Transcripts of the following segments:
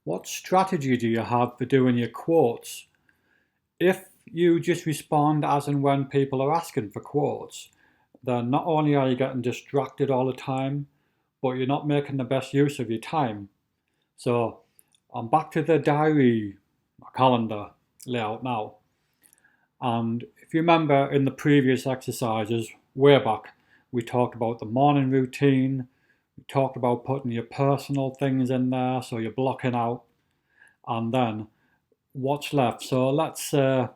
What strategy do you have for doing your quotes? If you just respond as and when people are asking for quotes, then not only are you getting distracted all the time, but you're not making the best use of your time. So I'm back to the diary calendar layout now. And if you remember in the previous exercises, way back, we talked about the morning routine, we talked about putting your personal things in there, so you're blocking out, and then what's left. So let's say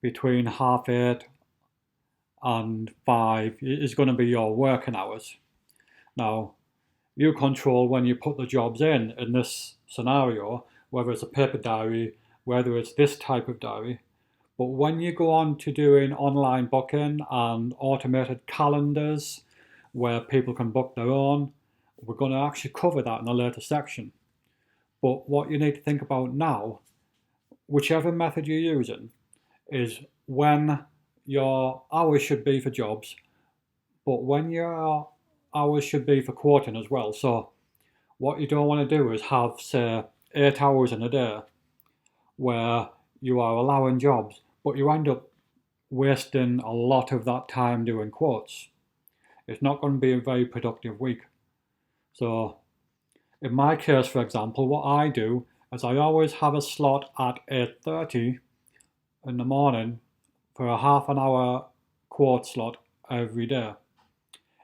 between 8:30 and 5 is going to be your working hours. Now, you control when you put the jobs in this scenario, whether it's a paper diary, whether it's this type of diary. But when you go on to doing online booking and automated calendars where people can book their own, we're going to actually cover that in a later section. But what you need to think about now, whichever method you're using, is when your hours should be for jobs, but when your hours should be for quoting as well. So what you don't want to do is have, say, 8 hours in a day where you are allowing jobs, but you end up wasting a lot of that time doing quotes. It's not going to be a very productive week. So in my case, for example, what I do is I always have a slot at 8:30 in the morning for a half an hour quote slot every day.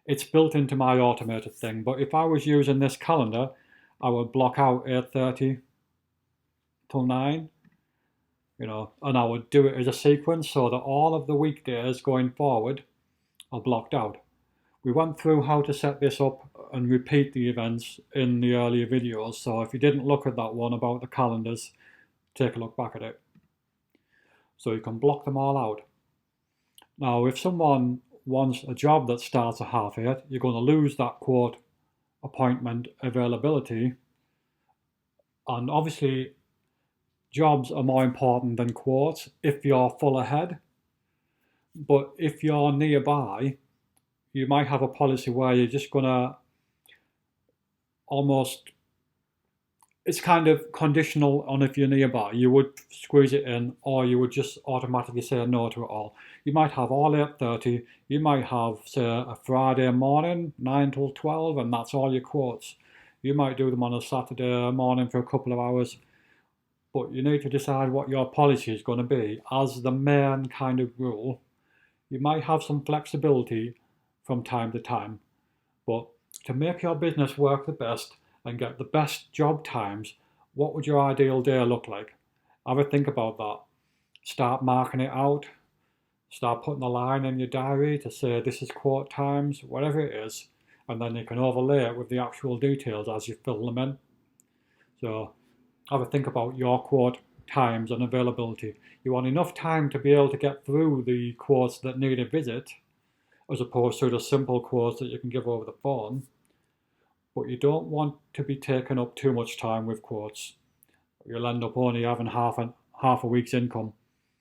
It's built into my automated thing, but if I was using this calendar, I would block out 8:30 till 9, and I would do it as a sequence so that all of the weekdays going forward are blocked out. We went through how to set this up and repeat the events in the earlier videos, so if you didn't look at that one about the calendars, take a look back at it. So you can block them all out. Now, if someone wants a job that starts at 8:30, you're going to lose that quote appointment availability. And obviously, jobs are more important than quotes if you're full ahead. But if you're nearby, you might have a policy where you're just going to almost, it's kind of conditional on if you're nearby. You would squeeze it in, or you would just automatically say no to it all. You might have all 8:30, you might have, say, a Friday morning, 9 till 12, and that's all your quotes. You might do them on a Saturday morning for a couple of hours, but you need to decide what your policy is going to be as the main kind of rule. You might have some flexibility from time to time, but to make your business work the best and get the best job times, what would your ideal day look like? Have a think about that. Start marking it out. Start putting a line in your diary to say this is quote times, whatever it is, and then you can overlay it with the actual details as you fill them in. So have a think about your quote times and availability. You want enough time to be able to get through the quotes that need a visit, as opposed to the simple quotes that you can give over the phone. But you don't want to be taking up too much time with quotes. You'll end up only having half a week's income